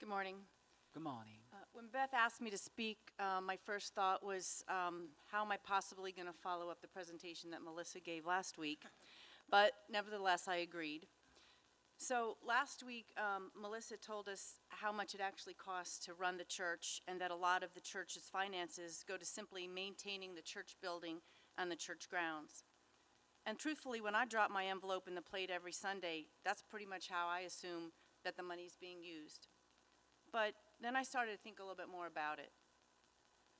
Good morning. Good morning. When Beth asked me to speak, my first thought was, how am I possibly going to follow up the presentation that Melissa gave last week? But nevertheless, I agreed. So last week, Melissa told us how much it actually costs to run the church, and that a lot of the church's finances go to simply maintaining the church building and the church grounds. And truthfully, when I drop my envelope in the plate every Sunday, that's pretty much how I assume that the money's being used. But then I started to think a little bit more about it.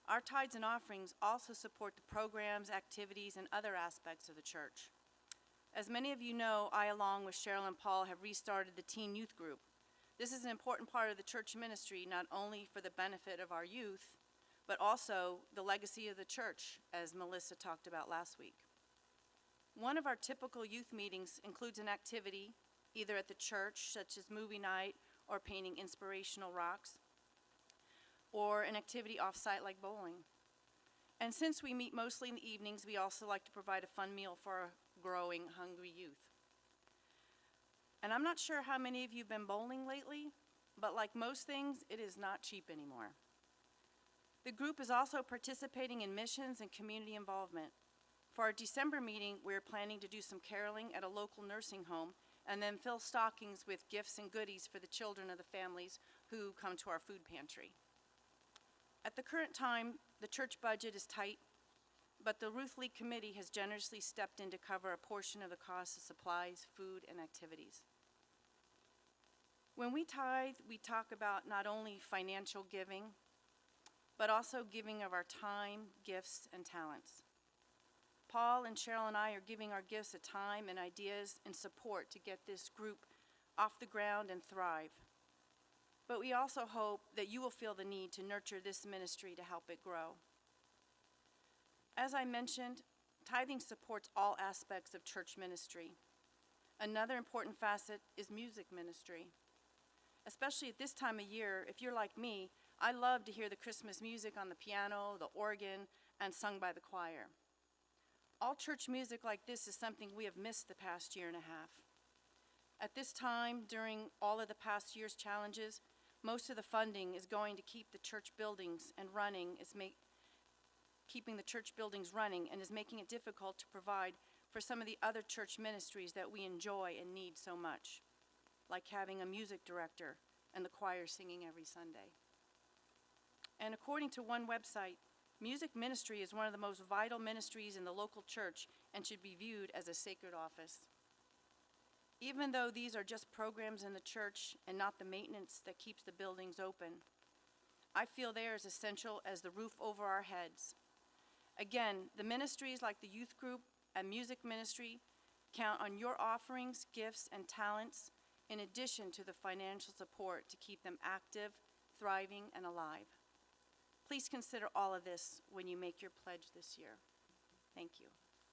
Our tithes and offerings also support the programs, activities, and other aspects of the church. As many of you know, I, along with Cheryl and Paul, have restarted the teen youth group. This is an important part of the church ministry, not only for the benefit of our youth, but also the legacy of the church, as Melissa talked about last week. One of our typical youth meetings includes an activity, either at the church, such as movie night or painting inspirational rocks, or an activity off-site like bowling. And since we meet mostly in the evenings, we also like to provide a fun meal for our growing, hungry youth. And I'm not sure how many of you have been bowling lately, but like most things, it is not cheap anymore. The group is also participating in missions and community involvement. For our December meeting, we're planning to do some caroling at a local nursing home and then fill stockings with gifts and goodies for the children of the families who come to our food pantry. At the current time, the church budget is tight, but the Ruth Lee Committee has generously stepped in to cover a portion of the cost of supplies, food, and activities. When we tithe, we talk about not only financial giving, but also giving of our time, gifts, and talents. Paul and Cheryl and I are giving our gifts of time and ideas and support to get this group off the ground and thrive. But we also hope that you will feel the need to nurture this ministry to help it grow. As I mentioned, tithing supports all aspects of church ministry. Another important facet is music ministry. Especially at this time of year, if you're like me, I love to hear the Christmas music on the piano, the organ, and sung by the choir. All church music like this is something we have missed the past year and a half. At this time, during all of the past year's challenges, most of the funding is going to keep the church buildings and running, keeping the church buildings running, and is making it difficult to provide for some of the other church ministries that we enjoy and need so much, like having a music director and the choir singing every Sunday. And according to one website, music ministry is one of the most vital ministries in the local church and should be viewed as a sacred office. Even though these are just programs in the church and not the maintenance that keeps the buildings open, I feel they are as essential as the roof over our heads. Again, the ministries like the youth group and music ministry count on your offerings, gifts, and talents in addition to the financial support to keep them active, thriving, and alive. Please consider all of this when you make your pledge this year. Thank you.